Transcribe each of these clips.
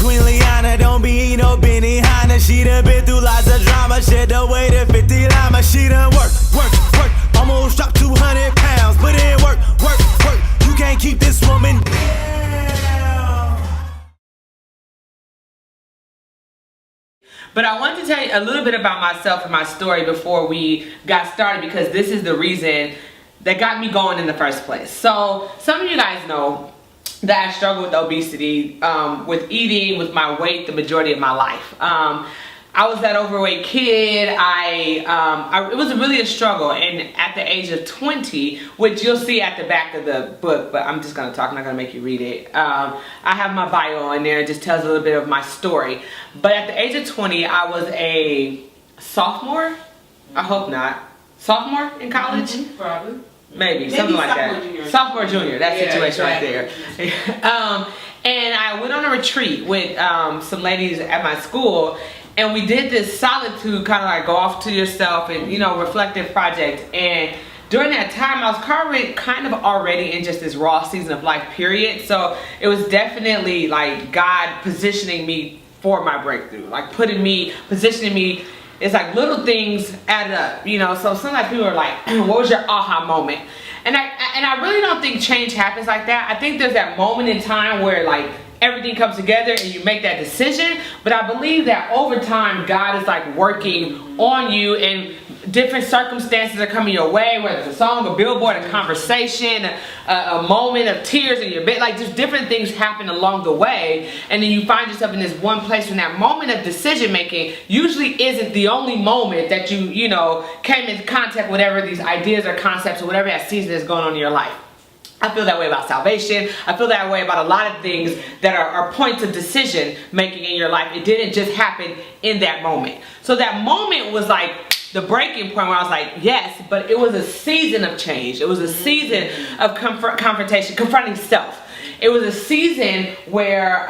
Queen Liana, don't be eating no Benihana. She done been through lots of drama, shit the way to 50 llama. She done work, almost dropped 200 pounds. Put in work, you can't keep this woman down. But I want to tell you a little bit about myself and my story before we got started, because this is the reason that got me going in the first place. So some of you guys know that I struggle with obesity, with eating, with my weight the majority of my life. I was that overweight kid. It was really a struggle, and at the age of 20, which you'll see at the back of the book, but I'm just gonna talk, I'm not gonna make you read it. I have my bio in there, it just tells a little bit of my story. But at the age of 20, I was a sophomore, I hope not, sophomore in college? Probably. Maybe something like that. Junior. Sophomore, junior, that situation exactly. right there. And I went on a retreat with some ladies at my school, and we did this solitude, kind of like go off to yourself and, you know, reflective project. And during that time, I was kind of already in just this raw season of life, period. So it was definitely like God positioning me for my breakthrough, like positioning me. It's like little things added up, you know. So sometimes people are like, what was your aha moment? And I really don't think change happens like that. I think there's that moment in time where like everything comes together and you make that decision. But I believe that over time, God is like working on you, and different circumstances are coming your way, whether it's a song, a billboard, a conversation, a moment of tears in your bed, like just different things happen along the way, and then you find yourself in this one place when that moment of decision making usually isn't the only moment that you know, came into contact with whatever these ideas or concepts or whatever that season is going on in your life. I feel that way about salvation. I feel that way about a lot of things that are points of decision making in your life. It didn't just happen in that moment. So that moment was like the breaking point where I was like, yes, but it was a season of change. It was a season of confrontation, confronting self. It was a season where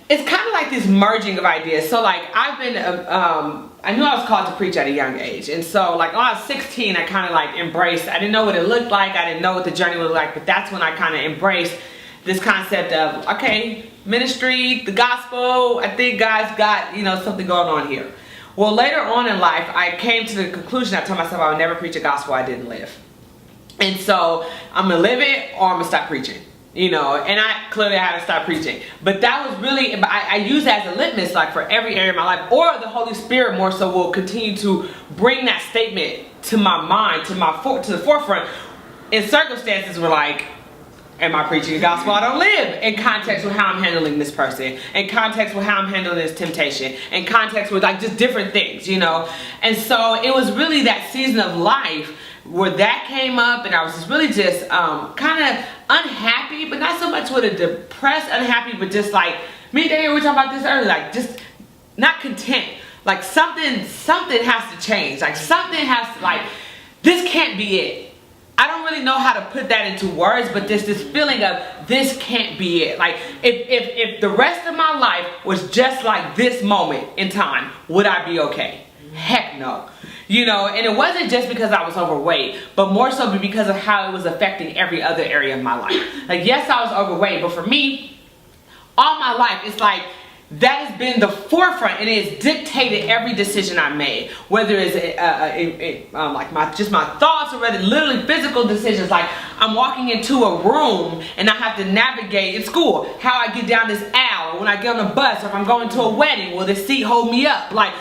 it's kind of like this merging of ideas. So like I've been, I knew I was called to preach at a young age. And so like when I was 16, I kind of like embraced, I didn't know what it looked like. I didn't know what the journey would look like, but that's when I kind of embraced this concept of, okay, ministry, the gospel, I think God's got, you know, something going on here. Well, later on in life, I came to the conclusion, I told myself I would never preach a gospel I didn't live. And so I'm gonna live it or I'm gonna stop preaching. You know, and I clearly had to stop preaching. But that was really, I use that as a litmus, like for every area of my life, or the Holy Spirit more so will continue to bring that statement to my mind, to the forefront in circumstances where like, am I preaching a gospel I don't live? In context with how I'm handling this person, in context with how I'm handling this temptation, in context with like just different things, you know. And so it was really that season of life where that came up, and I was just really just kind of unhappy, but not so much with a depressed unhappy, but just like, me and Daniel were talking about this earlier, like just not content. Like something has to change. Like something has to, like, this can't be it. I don't really know how to put that into words, but there's this feeling of this can't be it. Like if the rest of my life was just like this moment in time, would I be okay? Heck no. You know, and it wasn't just because I was overweight, but more so because of how it was affecting every other area of my life. Like, yes, I was overweight, but for me, all my life, it's like that has been the forefront, and it's dictated every decision I made. Whether it's like my thoughts, or whether literally physical decisions, like I'm walking into a room and I have to navigate in school how I get down this aisle, or when I get on a bus, or if I'm going to a wedding, will the seat hold me up? Like,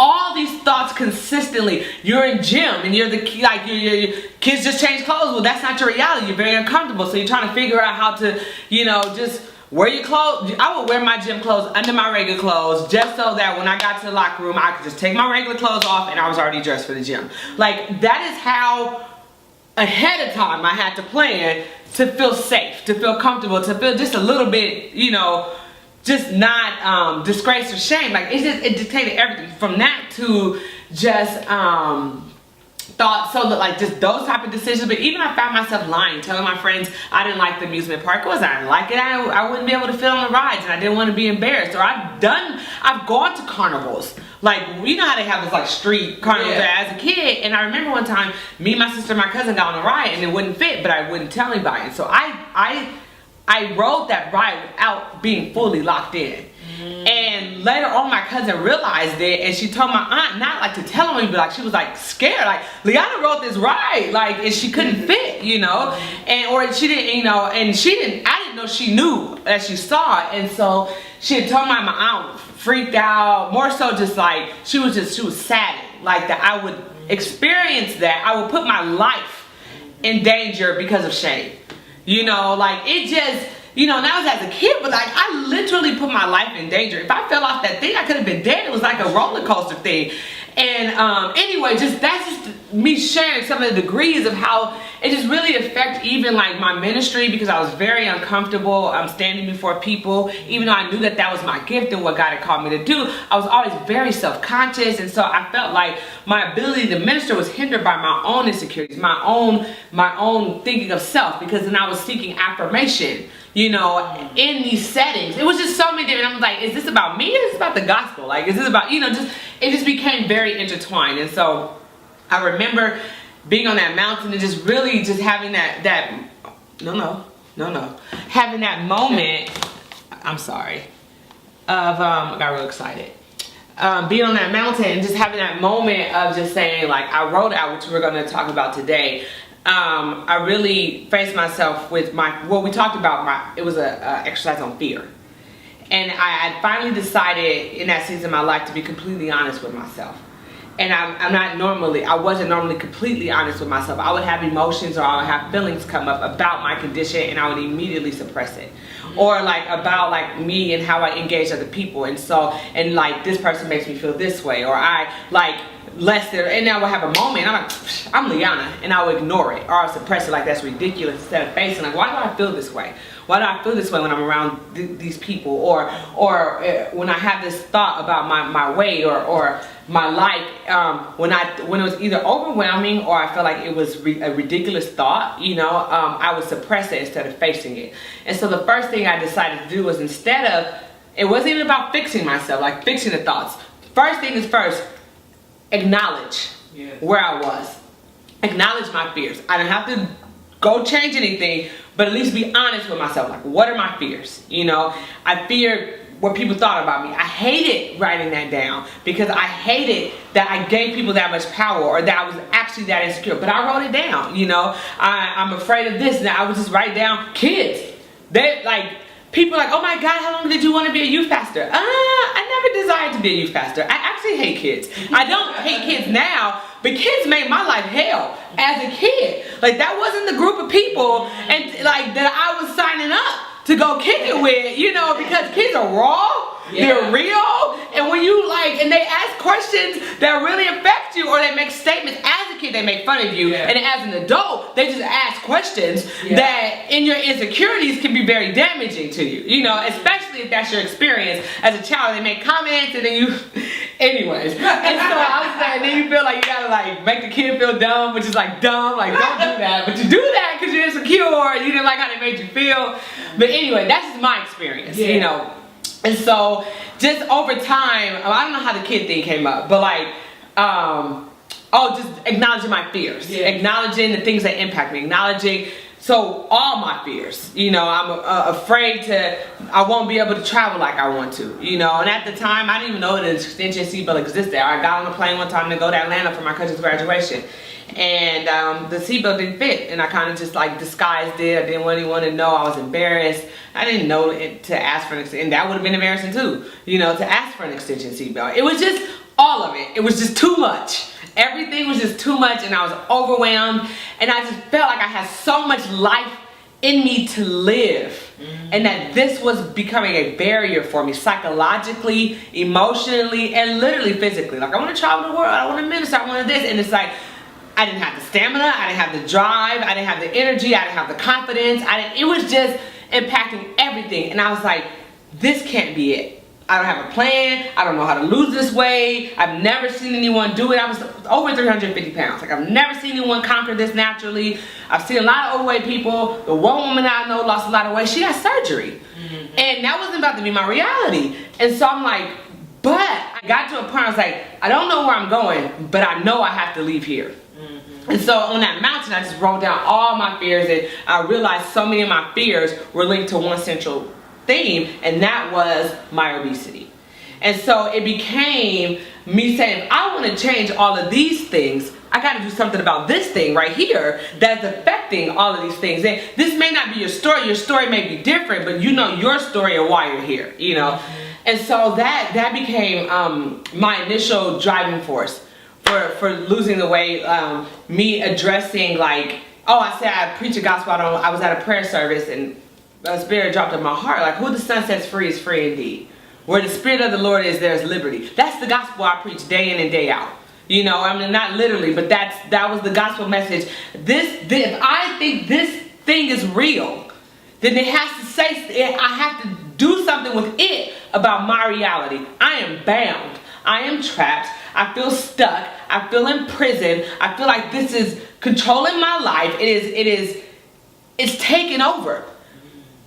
all these thoughts consistently. You're in gym and you're like your kids just change clothes. Well, that's not your reality. You're very uncomfortable, so you're trying to figure out how to, you know, just wear your clothes. I would wear my gym clothes under my regular clothes, just so that when I got to the locker room, I could just take my regular clothes off and I was already dressed for the gym. Like, that is how ahead of time I had to plan to feel safe, to feel comfortable, to feel just a little bit, you know, just not disgrace or shame. Like, it dictated everything from that to just thought, so that like just those type of decisions. But even I found myself lying, telling my friends I didn't like the amusement park. It wasn't I didn't like it, I wouldn't be able to fit on the rides, and I didn't want to be embarrassed. Or I've gone to carnivals, like, you know how they have this like street carnivals, yeah, as a kid. And I remember one time me, my sister, and my cousin got on a ride and it wouldn't fit, but I wouldn't tell anybody. And so I I rode that ride without being fully locked in. And later on, my cousin realized it, and she told my aunt, not like to tell me, but like she was like scared, like Liana rode this ride, like, and she couldn't fit, you know, and or she didn't, you know, and I didn't know she knew that she saw it, and so she had told my aunt, freaked out, more so just like she was saddened, like that I would experience that, I would put my life in danger because of shame, you know, like it just. You know, and that was as a kid, but like I literally put my life in danger. If I fell off that thing, I could have been dead. It was like a roller coaster thing. And anyway, that's just me sharing some of the degrees of how it just really affected even like my ministry, because I was very uncomfortable standing before people. Even though I knew that that was my gift and what God had called me to do, I was always very self-conscious, and so I felt like my ability to minister was hindered by my own insecurities, my own thinking of self, because then I was seeking affirmation, you know, in these settings. It was just so many different. I'm like, is this about me? Or is this about the gospel? Like, is this about, you know, it just became very intertwined. And so I remember being on that mountain and just really just having having that moment, I'm sorry, of, I got real excited. Being on that mountain and just having that moment of just saying, like, I wrote out, which we're going to talk about today. I really faced myself with we talked about it was a exercise on fear. And I had finally decided in that season of my life to be completely honest with myself. And I wasn't normally completely honest with myself. I would have emotions or I would have feelings come up about my condition, and I would immediately suppress it. Or like about like me and how I engage other people, and so, and like this person makes me feel this way, or I like less than, and I would have a moment, I'm like, I'm Liana, and I would ignore it, or I would suppress it like that's ridiculous, instead of facing like, why do I feel this way? Why do I feel this way when I'm around these people? Or when I have this thought about my weight or my life, when it was either overwhelming or I felt like it was a ridiculous thought, you know, I would suppress it instead of facing it. And so the first thing I decided to do was, it wasn't even about fixing myself, like fixing the thoughts. First thing is first, acknowledge where I was. Acknowledge my fears. I didn't have to go change anything, but at least be honest with myself. Like, what are my fears? You know, I feared what people thought about me. I hated writing that down because I hated that I gave people that much power, or that I was actually that insecure. But I wrote it down, you know. I'm afraid of this. And I would just write down kids. They like, people are like, oh my God, how long did you want to be a youth pastor? I never desired to be a youth pastor. I actually hate kids. I don't hate kids now, but kids made my life hell as a kid. Like, that wasn't the group of people and like that I was signing up to go kick it with, you know, because kids are raw, they're real, and when you like, and they ask questions that really affect you, or they make statements. As a kid, they make fun of you, and as an adult, they just ask questions that in your insecurities can be very damaging to you, you know, especially if that's your experience as a child. They make comments, and then you, anyways, and so I was saying, then you feel like you gotta like make the kid feel dumb, which is like dumb, like don't do that, but you do that because you're insecure, or you didn't like how they made you feel. But anyway, that's just my experience, you know. And so just over time, I don't know how the kid thing came up, but like, just acknowledging my fears, acknowledging the things that impact me, so all my fears, you know, I'm afraid I won't be able to travel like I want to, you know. And at the time, I didn't even know that an extension seatbelt existed. I got on a plane one time to go to Atlanta for my cousin's graduation, and the seatbelt didn't fit, and I kind of just like disguised it. I didn't want anyone to know. I was embarrassed. I didn't know to ask for an extension, and that would have been embarrassing too, you know, to ask for an extension seatbelt. It was just all of it. It was just too much. Everything was just too much, and I was overwhelmed, and I just felt like I had so much life in me to live, and that this was becoming a barrier for me psychologically, emotionally, and literally physically. Like, I want to travel the world, I want to minister, I want to this, and it's like, I didn't have the stamina, I didn't have the drive, I didn't have the energy, I didn't have the confidence, it was just impacting everything, and I was like, this can't be it. I don't have a plan. I don't know how to lose this weight. I've never seen anyone do it. I was over 350 pounds. Like, I've never seen anyone conquer this naturally. I've seen a lot of overweight people. The one woman I know lost a lot of weight. She had surgery. And that wasn't about to be my reality. And so I'm like, but I got to a point I was like, I don't know where I'm going, but I know I have to leave here. And so on that mountain, I just wrote down all my fears, and I realized so many of my fears were linked to one central theme, and that was my obesity. And so it became me saying, I want to change all of these things. I got to do something about this thing right here that's affecting all of these things. And this may not be your story. Your story may be different, but you know your story and why you're here, you know. And so that became my initial driving force for losing the weight. Me addressing, like, I said I preach a gospel. I was at a prayer service, and the Spirit dropped in my heart, like, who the Son sets free is free indeed. Where the Spirit of the Lord is, there's liberty. That's the gospel I preach day in and day out. You know, I mean, not literally, but that was the gospel message. If I think this thing is real, then it has to say, I have to do something with it about my reality. I am bound. I am trapped. I feel stuck. I feel in prison. I feel like this is controlling my life. It's taking over.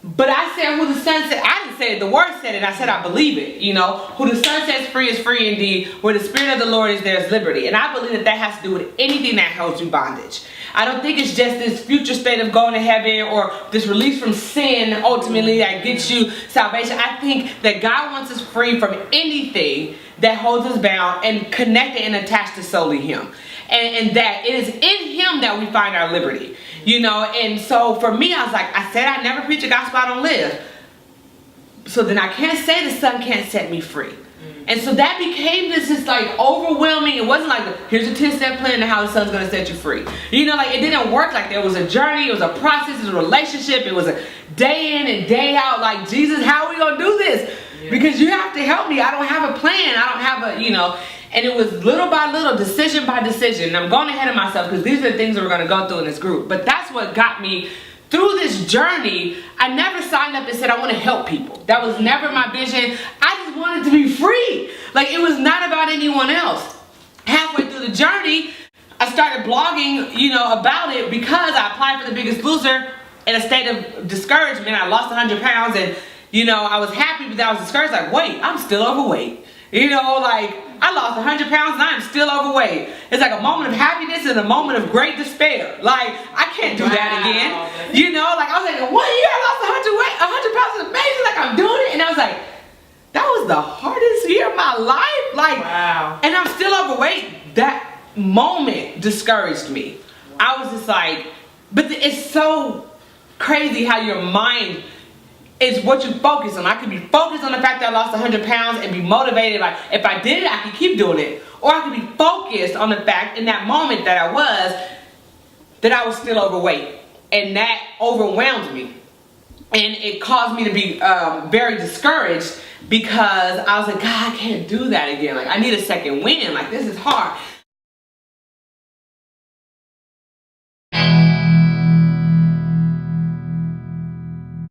But I said, who the Son said, I didn't say it, the Word said it, I said I believe it, you know. Who the Son sets free is free indeed. Where the Spirit of the Lord is, there's liberty. And I believe that has to do with anything that holds you bondage. I don't think it's just this future state of going to heaven or this release from sin ultimately that gets you salvation. I think that God wants us free from anything that holds us bound and connected and attached to solely Him. And that it is in Him that we find our liberty. You know, and so for me, I was like, I said I never preach a gospel I don't live. So then I can't say the Son can't set me free. And so that became this just like overwhelming. It wasn't like, here's a 10-step plan to how the Son's going to set you free. You know, like it didn't work like that. It was a journey. It was a process. It was a relationship. It was a day in and day out. Like, Jesus, how are we going to do this? Yeah. Because you have to help me. I don't have a plan. I don't have a, you know. And it was little by little, decision by decision. And I'm going ahead of myself because these are the things that we're going to go through in this group. But that's what got me through this journey. I never signed up and said I want to help people. That was never my vision. I just wanted to be free. Like, it was not about anyone else. Halfway through the journey, I started blogging, you know, about it because I applied for The Biggest Loser in a state of discouragement. I lost 100 pounds and, you know, I was happy, but I was discouraged. Like, wait, I'm still overweight. You know, like, I lost 100 pounds and I'm still overweight. It's like a moment of happiness and a moment of great despair. Like, I can't do that again. You know, like, I was like, 1 year I lost 100 pounds is amazing. Like, I'm doing it. And I was like, that was the hardest year of my life. Like, wow. And I'm still overweight. That moment discouraged me. I was just like, but it's so crazy how your mind is what you focus on. I could be focused on the fact that I lost 100 pounds and be motivated, like if I did it, I could keep doing it. Or I could be focused on the fact in that moment that I was still overweight. And that overwhelmed me. And it caused me to be very discouraged because I was like, God, I can't do that again. Like, I need a second win. Like, this is hard.